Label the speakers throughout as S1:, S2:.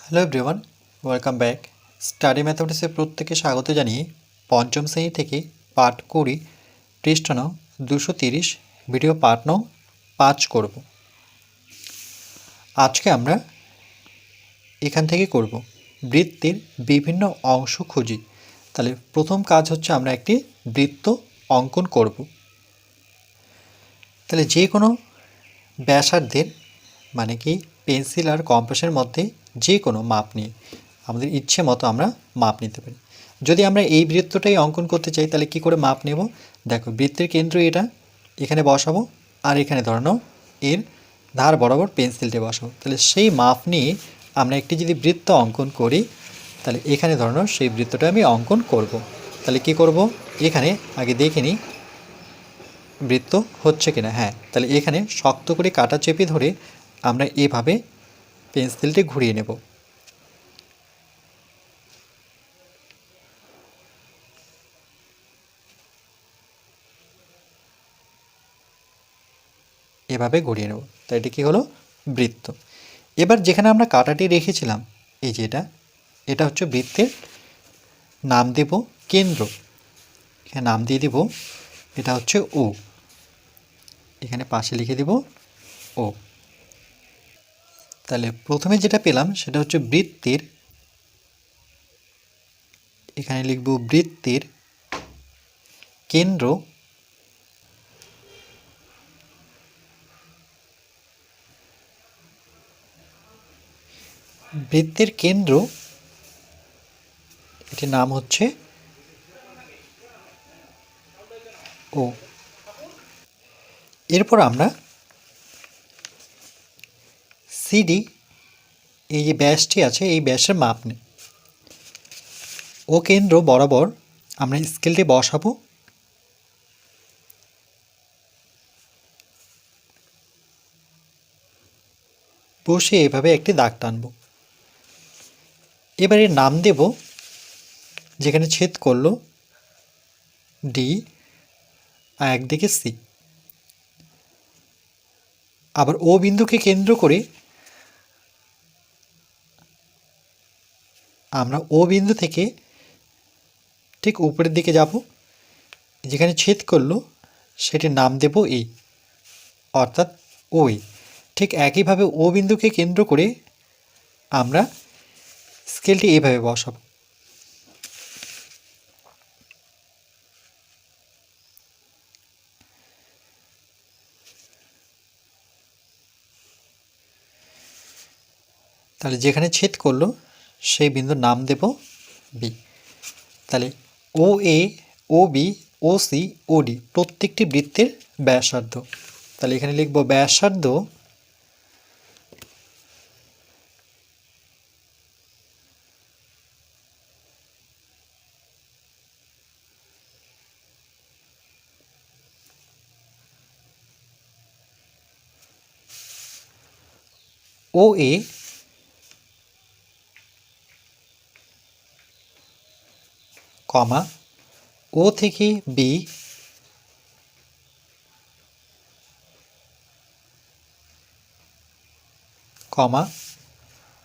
S1: Hello everyone, welcome back. Study ম্যাথমেটিক্সে প্রত্যেকে স্বাগত জানিয়ে পঞ্চম শ্রেণী থেকে পাঠ 20 পৃষ্ঠা নং 230 ভিডিও পাঠ নং 5 করব। আজকে আমরা এখান থেকে করব বৃত্তের বিভিন্ন অংশ খুঁজি। তাহলে প্রথম কাজ হচ্ছে আমরা একটি বৃত্ত অঙ্কন করব। তাহলে যে কোনো ব্যাসার্ধের মানে কি পেন্সিল আর কম্পাসের মধ্যে যে কোনো মাপ নিয়ে আমাদের ইচ্ছে মতো আমরা মাপ নিতে পারি। যদি আমরা এই বৃত্তটাই অঙ্কন করতে চাই তাহলে কি করে মাপ নেব? দেখো, বৃত্তের কেন্দ্র এটা, এখানে বসাবো আর এখানে ধরানো এর ধার বরাবর পেন্সিলটা বসাবো। তাহলে সেই মাপ নিয়ে আমরা একটি যদি বৃত্ত অঙ্কন করি তাহলে এখানে ধরানো সেই বৃত্তটা আমি অঙ্কন করব। তাহলে কি করব, এখানে আগে দেখে নিই বৃত্ত হচ্ছে কিনা। হ্যাঁ, তাহলে এখানে শক্ত করে কাটা চেপে ধরে আমরা এভাবে পেন্সিলটি ঘুরিয়ে নেব। এভাবে ঘুরিয়ে নেব। তাই এটা কী হলো? বৃত্ত। এবার যেখানে আমরা কাটাটি রেখেছিলাম, এই যে এটা হচ্ছে বৃত্তের নাম দেব কেন্দ্র। এখানে নাম দিয়ে দেব এটা হচ্ছে ও, এখানে পাশে লিখে দেব ও। তাহলে প্রথমে যেটা পেলাম সেটা হচ্ছে বৃত্তের, এখানে লিখব বৃত্তের কেন্দ্র বৃত্তের কেন্দ্র এটির নাম হচ্ছে ও। এরপর আমরা সিডি, এই যে ব্যাসটি আছে এই ব্যাসের মাপ নিই। ও কেন্দ্র বরাবর আমরা স্কেলটি বসাবো, বসে এভাবে একটি দাগ টানব। এবার এর নাম দেব, যেখানে ছেদ করলো ডি আর একদিকে সি। আবার ও বিন্দুকে কেন্দ্র করে আমরা ও বিন্দু থেকে ঠিক উপরের দিকে যাব, যেখানে ছেদ করলো সেটির নাম দেব এই, অর্থাৎ ওই। ঠিক একইভাবে ও বিন্দুকে কেন্দ্র করে আমরা স্কেলটি এইভাবে বসাবো। তাহলে যেখানে ছেদ করলো সেই বিন্দুর নাম দেব বি। তাহলে ও এ, ও বি, ও সি, ও ডি প্রত্যেকটি বৃত্তের ব্যাসার্ধ। তাহলে এখানে লিখব ব্যাসার্ধ ও এ কমা ও থেকে বি কমা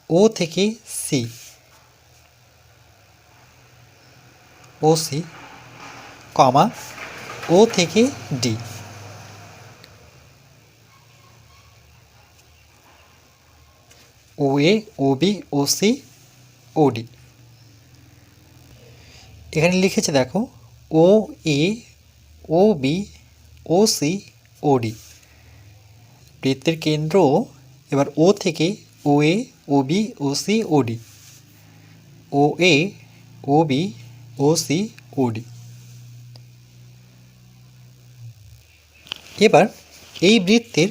S1: ও থেকে সি, ও সি কমা ও থেকে ডি। ও এ, ও বি, ও সি, ও ডি। এখানে লিখেছে দেখো, ও এ, ও বি, ও সি, ও ডি বৃত্তের কেন্দ্র। এবার ও থেকে ও এ, ও বি, ও সি, ও ডি, ও এ, ও বি, ও সি, ও ডি। এবার এই বৃত্তের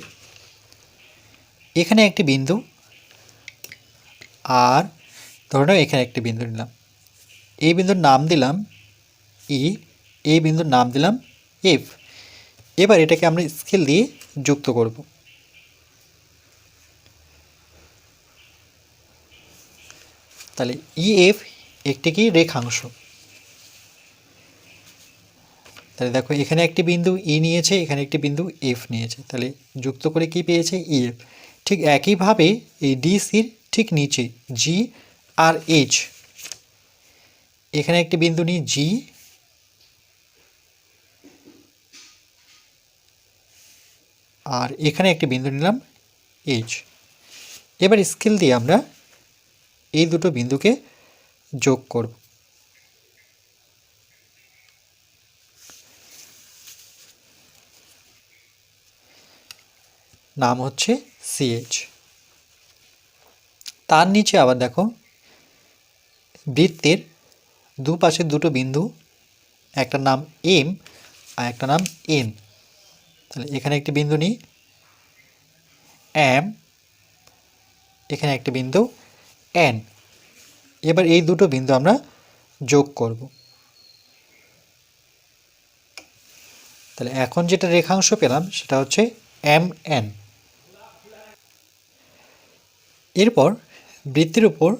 S1: এখানে একটি বিন্দু আর ধরে নাও এখানে একটি বিন্দু নিলাম, এই বিন্দুর নাম দিলাম ই, এই বিন্দুর নাম দিলাম এফ। এবার এটাকে আমরা স্কেল দিয়ে যুক্ত করব। তাহলে ই এফ একটি কি রেখাংশ। তাহলে দেখো, এখানে একটি বিন্দু ই নিয়েছে, এখানে একটি বিন্দু এফ নিয়েছে, তাহলে যুক্ত করে কি পেয়েছে? E F. ঠিক একইভাবে এই ডিসির ঠিক নিচে জি আর এইচ, এখানে একটি বিন্দু নিই জি, আর এখানে একটি বিন্দু নিলাম এইচ। এবার স্কেল দিয়ে আমরা এই দুটো বিন্দুকে যোগ করব। নাম হচ্ছে সিএইচ। তার নিচে আবার দেখো বৃত্তের দুপাশে দুটো বিন্দু, একটা নাম এম আর একটা নাম এন। তাহলে এখানে একটি বিন্দু নিই এম, এখানে একটি বিন্দু এন। এবার এই দুটো বিন্দু আমরা যোগ করব। তাহলে এখন যেটা রেখাংশ পেলাম সেটা হচ্ছে এম এন। এরপর বৃত্তের উপর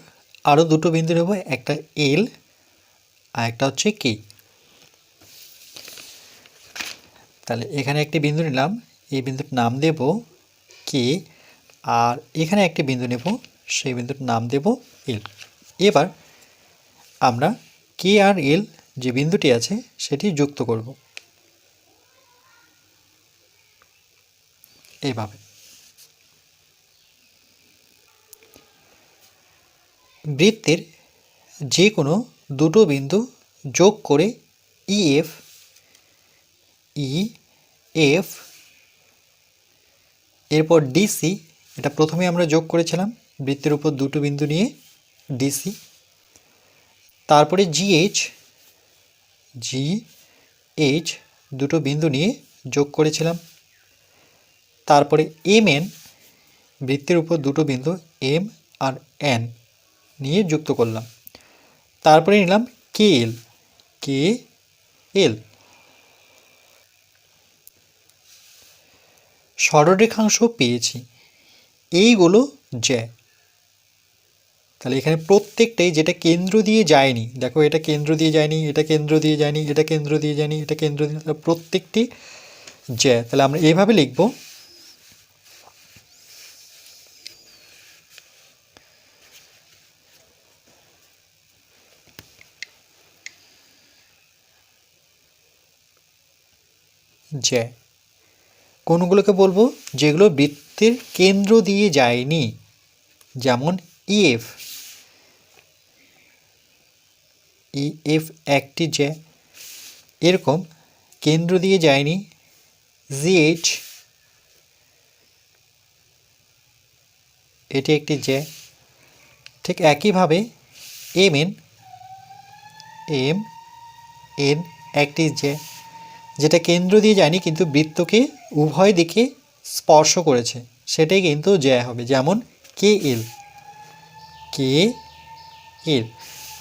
S1: আরও দুটো বিন্দু নেব, একটা এল আর একটা হচ্ছে কে। তাহলে এখানে একটি বিন্দু নিলাম, এই বিন্দুর নাম দেব কে, আর এখানে একটি বিন্দু নেব, সেই বিন্দুর নাম দেব এল। এবার আমরা কে আর এল যে বিন্দুটি আছে সেটি যুক্ত করব এইভাবে। বৃত্তের যে কোনো দুটো বিন্দু যোগ করে ইএফ এরপর ডিসি, এটা প্রথমে আমরা যোগ করেছিলাম বৃত্তের উপর দুটো বিন্দু নিয়ে ডিসি, তারপরে জিএইচ দুটো বিন্দু নিয়ে যোগ করেছিলাম, তারপরে এমএন বৃত্তের উপর দুটো বিন্দু এম আর এন নিয়ে যুক্ত করলাম, তারপরে নিলাম কে এল। সরলরেখাংশ পেয়েছি, এইগুলো জ্যা। তাহলে এখানে প্রত্যেকটাই যেটা কেন্দ্র দিয়ে যায়নি, দেখো এটা কেন্দ্র দিয়ে যায়নি, এটা কেন্দ্র দিয়ে যায়নি, এটা কেন্দ্র দিয়ে যায়নি, এটা কেন্দ্র দিয়ে, প্রত্যেকটি জ্যা। তাহলে আমরা এইভাবে লিখব জ্যা। কোনগুলোকে বলবো? যেগুলো বৃত্তের কেন্দ্র দিয়ে যায়নি, যেমন ইএফ একটি জ্যা। এরকম কেন্দ্র দিয়ে যায়নি জিএইচ, এটি একটি জ্যা। ঠিক একইভাবে এম এন একটি জ্যা, যেটা কেন্দ্র দিয়ে যায়নি কিন্তু বৃত্তকে উভয় দিকে স্পর্শ করেছে, সেটাই কিন্তু জ্যা হবে, যেমন কে এল।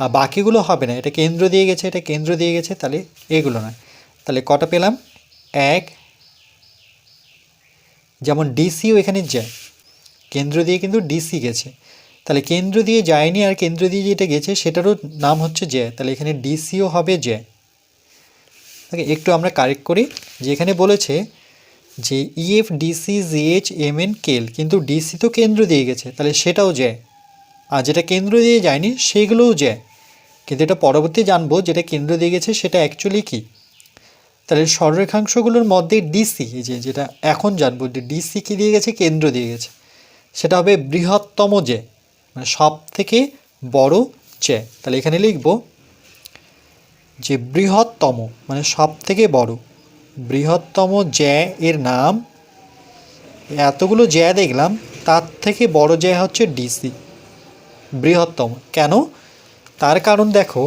S1: আর বাকিগুলো হবে না, এটা কেন্দ্র দিয়ে গেছে, এটা কেন্দ্র দিয়ে গেছে, তাহলে এগুলো নয়। তাহলে কটা পেলাম? এক। যেমন ডিসিও এখানে জ্যা, কেন্দ্র দিয়ে কিন্তু ডিসি গেছে, তাহলে কেন্দ্র দিয়ে যায়নি আর কেন্দ্র দিয়ে যেটা গেছে সেটারও নাম হচ্ছে জ্যা, তাহলে এখানে ডিসিও হবে জ্যা। একটু আমরা কারেক্ট করি, যে এখানে বলেছে যে ইএফ ডিসি জিএইচ এমএন কেল, কিন্তু ডিসি তো কেন্দ্র দিয়ে গেছে, তাহলে সেটাও জ্যা। আর যেটা কেন্দ্র দিয়ে যায়নি সেগুলোও জ্যা, কিন্তু এটা পরবর্তী জানবো যেটা কেন্দ্র দিয়ে গেছে সেটা অ্যাকচুয়ালি কী। তাহলে সরলরেখাংশগুলোর মধ্যে ডিসি, যেটা এখন জানবো যে ডিসি কী দিয়ে গেছে, কেন্দ্র দিয়ে গেছে, সেটা হবে বৃহত্তম জ্যা, মানে সব থেকে বড় জ্যা। তাহলে এখানে লিখব যে বৃহত্তম মানে সব থেকে বড়, বৃহত্তম জ্যা এর নাম, এতগুলো জ্যা দেখলাম তার থেকে বড় জ্যা হচ্ছে ডিসি, বৃহত্তম। কেন? তার কারণ দেখো,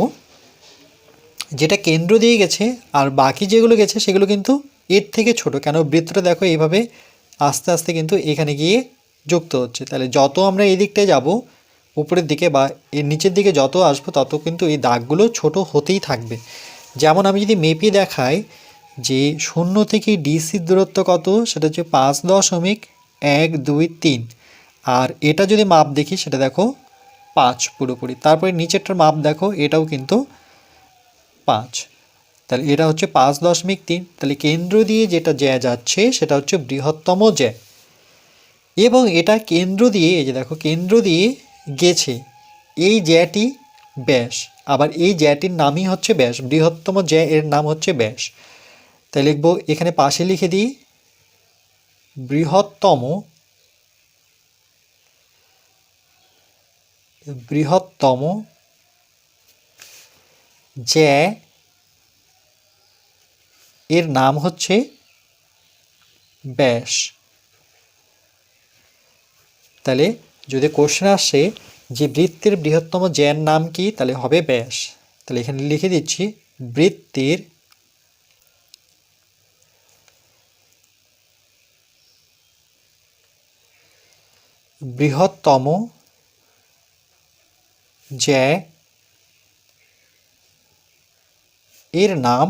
S1: যেটা কেন্দ্র দিয়ে গেছে আর বাকি যেগুলো গেছে সেগুলো কিন্তু এর থেকে ছোট। কেন? বৃত্তটা দেখো এইভাবে আস্তে আস্তে কিন্তু এখানে গিয়ে যুক্ত হচ্ছে, তাহলে যত আমরা এই দিকটায় যাব উপরের দিকে বা এর নিচের দিকে যত আসবো তত কিন্তু এই দাগগুলো ছোট হতেই থাকবে। যেমন আমি যদি মেপে দেখাই যে 0 থেকে ডিসির দূরত্ব কত, সেটা হচ্ছে 5.123, আর এটা যদি মাপ দেখি সেটা দেখো 5 পুরোপুরি। তারপরে নিচেরটার মাপ দেখো, এটাও কিন্তু 5, তাহলে এটা হচ্ছে 5.3। তাহলে কেন্দ্র দিয়ে যেটা জ্যা যাচ্ছে সেটা হচ্ছে বৃহত্তম জ্যা, এবং এটা কেন্দ্র দিয়ে, এই যে দেখো কেন্দ্র দিয়ে গেছে, এই জ্যাটি ব্যাস, আবার এই জ্যাটির নামই হচ্ছে ব্যাস, বৃহত্তম জ্যা এর নাম হচ্ছে ব্যাস। তাই লিখব, এখানে পাশে লিখে দিই বৃহত্তম জ্যা এর নাম হচ্ছে ব্যাস। তাহলে যদি কোশ্চেন আসে যে বৃত্তের বৃহত্তম জ্যার নাম কি, তাহলে হবে ব্যাস। তাহলে এখানে লিখে দিচ্ছি বৃত্তের বৃহত্তম জ্যা এর নাম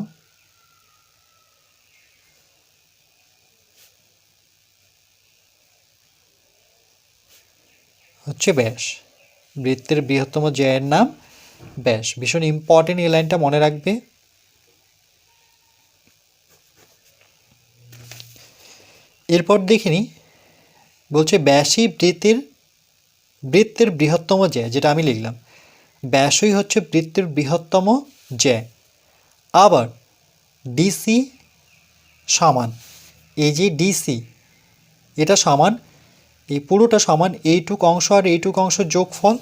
S1: হচ্ছে ব্যাস। বৃত্তের বৃহত্তম জ্যা এর নাম ব্যাস। ভীষণ ইম্পর্টেন্ট এই লাইনটা মনে রাখবে। এরপর দেখিনি বলছে ব্যাসই বৃত্তের বৃহত্তম জ্যা, যেটা আমি লিখলাম, ব্যাসই হচ্ছে বৃত্তের বৃহত্তম জ্যা। আবার ডিসি সমান, এই যে ডিসি এটা সমান, এই পুরোটা সমান এইটুক অংশ আর এইটুক অংশ যোগফল,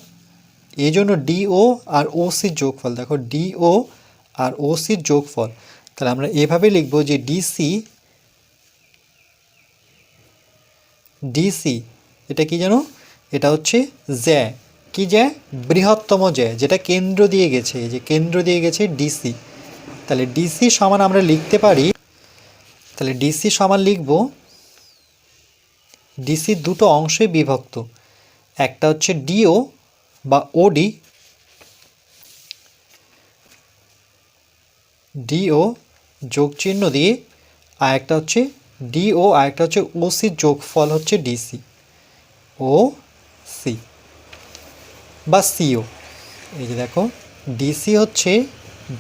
S1: এই জন্য ডিও আর ওসির যোগফল। দেখো ডিও আর ওসির যোগফল। তাহলে আমরা এভাবে লিখব যে ডিসি এটা কি জানো, এটা হচ্ছে জ্যা, কি জ্যা, বৃহত্তম জ্যা, যেটা কেন্দ্র দিয়ে গেছে, এই যে কেন্দ্র দিয়ে গেছে ডিসি। তাহলে ডিসি সমান আমরা লিখতে পারি, তাহলে ডিসি সমান লিখব ডিসির দুটো অংশে বিভক্ত, একটা হচ্ছে ডিও বা ওডি, ডিও যোগ চিহ্ন দিয়ে, আর একটা হচ্ছে ডিও, আর একটা হচ্ছে ওসির যোগফল হচ্ছে ডিসি, ও সি বা সিও। এই যে দেখো ডিসি হচ্ছে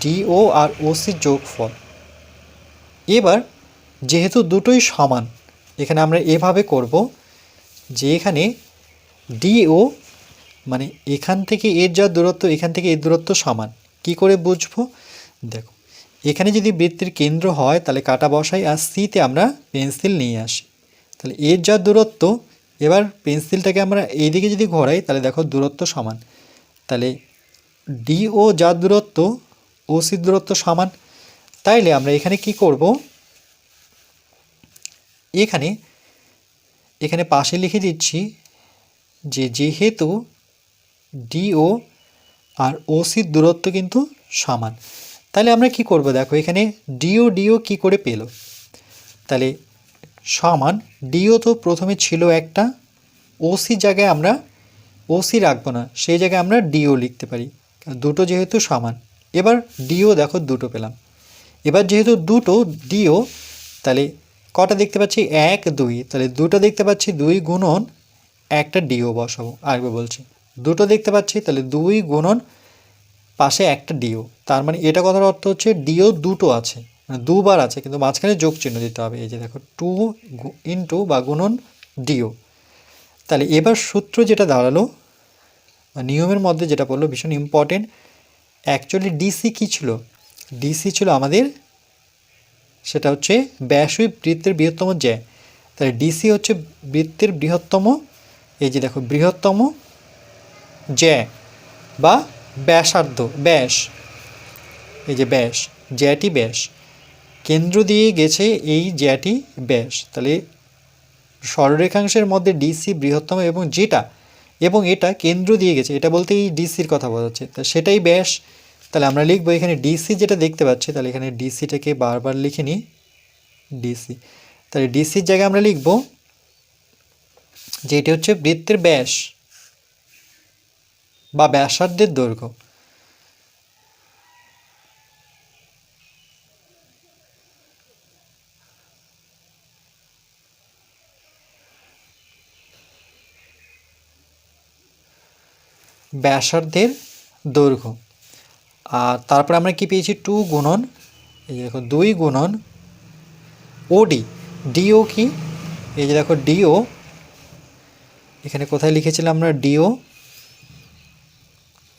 S1: ডিও আর ওসির যোগফল। এবার যেহেতু দুটোই সমান, এখানে আমরা এভাবে করব যে এখানে ডিও মানে এখান থেকে এর যা দূরত্ব, এখান থেকে এর দূরত্ব সমান। কি করে বুঝবো, দেখো এখানে যদি বৃত্তের কেন্দ্র হয় তাহলে কাটা বসাই, আর সিতে আমরা পেন্সিল নিয়ে আসি। তাহলে এর যা দূরত্ব, এবার পেন্সিলটাকে আমরা এইদিকে যদি ঘোরাই তাহলে দেখো দূরত্ব সমান। তাহলে ডিও যা দূরত্ব ও সির দূরত্ব সমান। তাইলে আমরা এখানে কি করব, এখানে পাশে লিখে দিচ্ছি যে যেহেতু ডিও আর ওসির দূরত্ব কিন্তু সমান, তাহলে আমরা কি করব, দেখো এখানে ডিও কি করে পেল, তাহলে সমান ডিও তো প্রথমে ছিল একটা, ওসি জায়গায় আমরা ওসি রাখবো না, সেই জায়গায় আমরা ডিও লিখতে পারি, দুটো যেহেতু সমান। এবার ডিও দেখো দুটো পেলাম। এবার যেহেতু দুটো ডিও, তাহলে কটা দেখতে পাচ্ছি, 1 2, তাহলে দুটো দেখতে পাচ্ছি 2 গুণন একটা ডিও বসাবো। আরেকবার বলছি, দুটো দেখতে পাচ্ছি, তাহলে 2 গুণন পাশে একটা ডিও, তার মানে এটা কথার অর্থ হচ্ছে ডিও দুটো আছে, মানে দুবার আছে, কিন্তু মাঝখানে যোগ চিহ্ন দিতে হবে। এই যে দেখো 2 ইন্টু বা গুণন ডিও। তাহলে এবার সূত্র যেটা দাঁড়ালো বা নিয়মের মধ্যে যেটা বললো ভীষণ ইম্পর্টেন্ট, অ্যাকচুয়ালি ডিসি কী ছিল, ডিসি ছিল আমাদের, সেটা হচ্ছে ব্যাসই বৃত্তের বৃহত্তম জ্যা। তাহলে ডিসি হচ্ছে বৃত্তের বৃহত্তম, এই যে দেখো বৃহত্তম জ্যা বা ব্যাসার্ধ, ব্যাস, এই যে ব্যাস, জ্যাটি ব্যাস, কেন্দ্র দিয়ে গেছে এই জ্যাটি ব্যাস। তাহলে সরলরেখাংশের মধ্যে ডিসি বৃহত্তম এবং এটা কেন্দ্র দিয়ে গেছে, এটা বলতে এই ডিসির কথা বোঝাচ্ছে, তা সেটাই ব্যাস। তাহলে আমরা লিখবো এখানে ডিসি যেটা দেখতে পাচ্ছি, তাহলে এখানে ডিসিটাকে বারবার লিখে নিই, ডিসি। তাহলে ডিসির জায়গায় আমরা লিখব যে এটি হচ্ছে বৃত্তের ব্যাস বা ব্যাসার্ধের দৈর্ঘ্য। ব্যাসার্ধের দৈর্ঘ্য। আর তারপরে আমরা কি পেয়েছি, 2 গুণন, এই যে দেখো 2 গুণন ওডি, ডিও কি, এই যে দেখো ডিও, এখানে কোথায় লিখেছিলাম আমরা ডিও,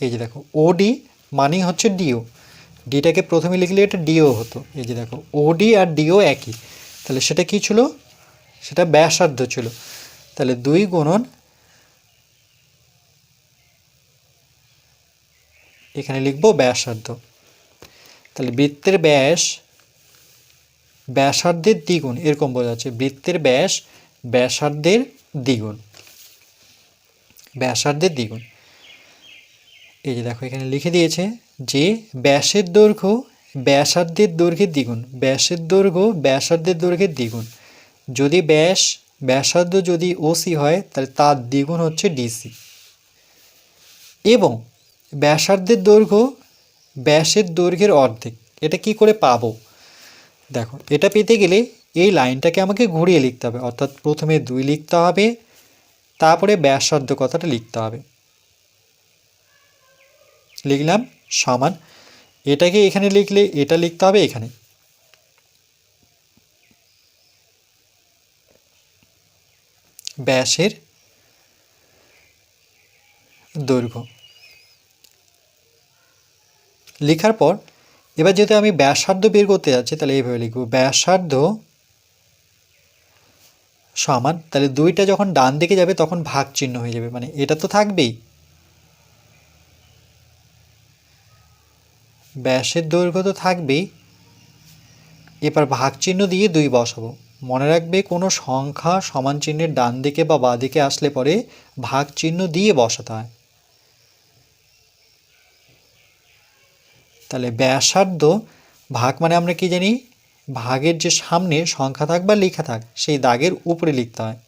S1: এই যে দেখো ওডি মানেই হচ্ছে ডিও, ডিটাকে প্রথমে লিখলে এটা ডিও হতো। এই যে দেখো ওডি আর ডিও একই, তাহলে সেটা কি ছিল, সেটা ব্যাসার্ধ ছিল। তাহলে 2 গুণন এখানে লিখবো ব্যাসার্ধ। তাহলে বৃত্তের ব্যাস ব্যাসার্ধের দ্বিগুণ, এরকম বোঝাচ্ছে বৃত্তের ব্যাস ব্যাসার্ধের দ্বিগুণ, ব্যাসার্ধের দ্বিগুণ। এই যে দেখো এখানে লিখে দিয়েছে যে ব্যাসের দৈর্ঘ্য ব্যাসার্ধের দৈর্ঘ্যের দ্বিগুণ, ব্যাসের দৈর্ঘ্য ব্যাসার্ধের দৈর্ঘ্যের দ্বিগুণ। যদি ব্যাসার্ধ যদি ওসি হয় তাহলে তার দ্বিগুণ হচ্ছে ডিসি, এবং ব্যাসার্ধের দৈর্ঘ্য ব্যাসের দৈর্ঘ্যের অর্ধেক। এটা কি করে পাবো, দেখো এটা পেতে গেলে এই লাইনটাকে আমাকে ঘুরিয়ে লিখতে হবে, অর্থাৎ প্রথমে 2 লিখতে হবে, তারপরে ব্যাসার্ধ কথাটা লিখতে হবে। লিখলাম সমান, এটাকে এখানে লিখলে এটা লিখতে হবে এখানে, ব্যাসের দৈর্ঘ্য। লেখার পর এবার যেহেতু আমি ব্যাসার্ধ বের করতে যাচ্ছি, তাহলে এইভাবে লিখব ব্যাসার্ধ সমান, তাহলে 2টা যখন ডান দিকে যাবে তখন ভাগ চিহ্ন হয়ে যাবে, মানে এটা তো থাকবেই, ব্যাসের দৈর্ঘ্য তো থাকবেই, এবার ভাগ চিহ্ন দিয়ে 2 বসাবো। মনে রাখবে কোনো সংখ্যা সমান চিহ্নের ডান দিকে বা বাঁ দিকে আসলে পরে ভাগ চিহ্ন দিয়ে বসাতে হয়। তাহলে ব্যাসার্ধ ভাগ মানে আমরা কি জানি, ভাগের যে সামনে সংখ্যা থাক বা লেখা থাক সেই দাগের উপরে লিখতে হয়।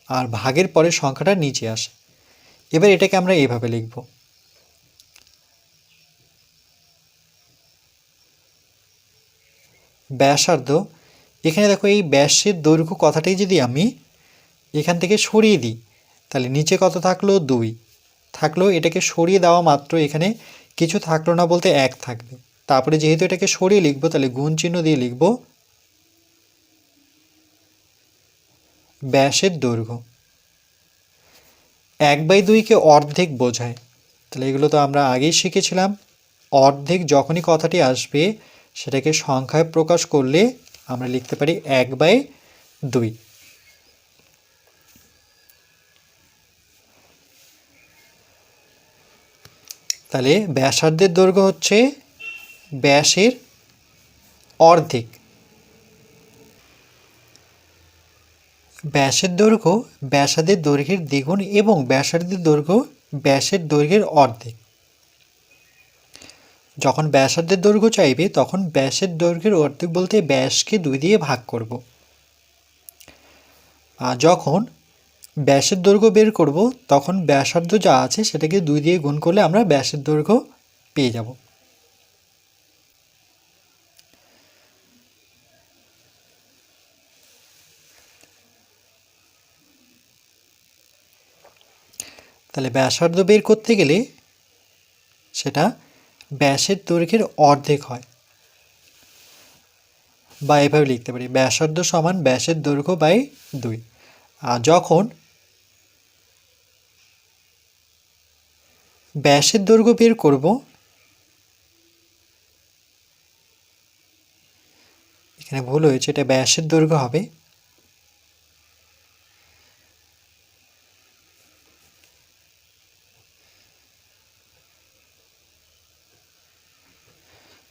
S1: আর ভাগের পরে সংখ্যাটা নিচে আসে। এবার এটাকে আমরা এইভাবে লিখব, ব্যাসার্ধ। এখানে দেখো এই ব্যাসের দৈর্ঘ্য কথাটাই যদি আমি এখান থেকে সরিয়ে দিই, তাহলে নিচে কত থাকলো, 2 থাকলো, এটাকে সরিয়ে দেওয়া মাত্র এখানে কিছু থাকলো না বলতে 1 থাকবে। তারপরে যেহেতু এটাকে সরিয়ে লিখবো তাহলে গুণ চিহ্ন দিয়ে লিখব ব্যাসের দৈর্ঘ্য। 1/2কে অর্ধেক বোঝায়, তাহলে এগুলো তো আমরা আগেই শিখেছিলাম। অর্ধেক যখনই কথাটি আসবে সেটাকে সংখ্যায় প্রকাশ করলে আমরা লিখতে পারি 1/2। তাহলে ব্যাসার্ধের দৈর্ঘ্য হচ্ছে ব্যাসের অর্ধেক, ব্যাসের দৈর্ঘ্য ব্যাসার্ধের দৈর্ঘ্যের দ্বিগুণ এবং ব্যাসার্ধের দৈর্ঘ্য ব্যাসের দৈর্ঘ্যের অর্ধেক। যখন ব্যাসার্ধের দৈর্ঘ্য চাইবে তখন ব্যাসের দৈর্ঘ্যের অর্ধেক বলতে ব্যাসকে 2 দিয়ে ভাগ করব। আর যখন ব্যাসের দৈর্ঘ্য বের করব তখন ব্যাসার্ধ যা আছে সেটাকে 2 দিয়ে গুণ করলে আমরা ব্যাসের দৈর্ঘ্য পেয়ে যাব। তাহলে ব্যাসার্ধ বের করতে গেলে সেটা ব্যাসের দৈর্ঘ্যের অর্ধেক হয়, বা এভাবে লিখতে পারি ব্যাসার্ধ সমান ব্যাসের দৈর্ঘ্য বাই 2। আর যখন ব্যাসের দৈর্ঘ্য বের করব, এখানে ভুল হয়েছে, এটা ব্যাসের দৈর্ঘ্য হবে,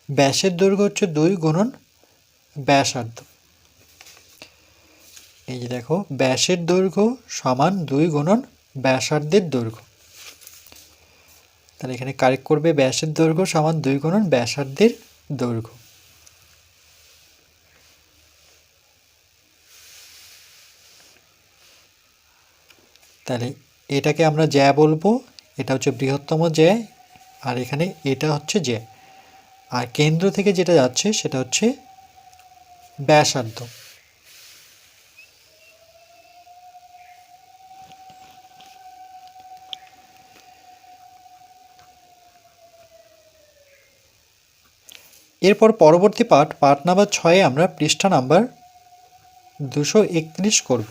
S1: ব্যাসের দৈর্ঘ্য হচ্ছে 2 গুণন ব্যাসার্ধ। এই যে দেখো ব্যাসের দৈর্ঘ্য সমান 2 গুণন ব্যাসার্ধের দৈর্ঘ্য। তাহলে এখানে কারেক্ট করবে ব্যাসের দৈর্ঘ্য সমান 2 গুণন ব্যাসার্ধের দৈর্ঘ্য। তাহলে এটাকে আমরা জ্যা বলবো, এটা হচ্ছে বৃহত্তম জ্যা, আর এখানে এটা হচ্ছে জ্যা, আর কেন্দ্র থেকে যেটা যাচ্ছে সেটা হচ্ছে ব্যাসার্ধ। এরপর পরবর্তী পার্ট নাম্বার 6 আমরা পৃষ্ঠা নাম্বার 231 করব।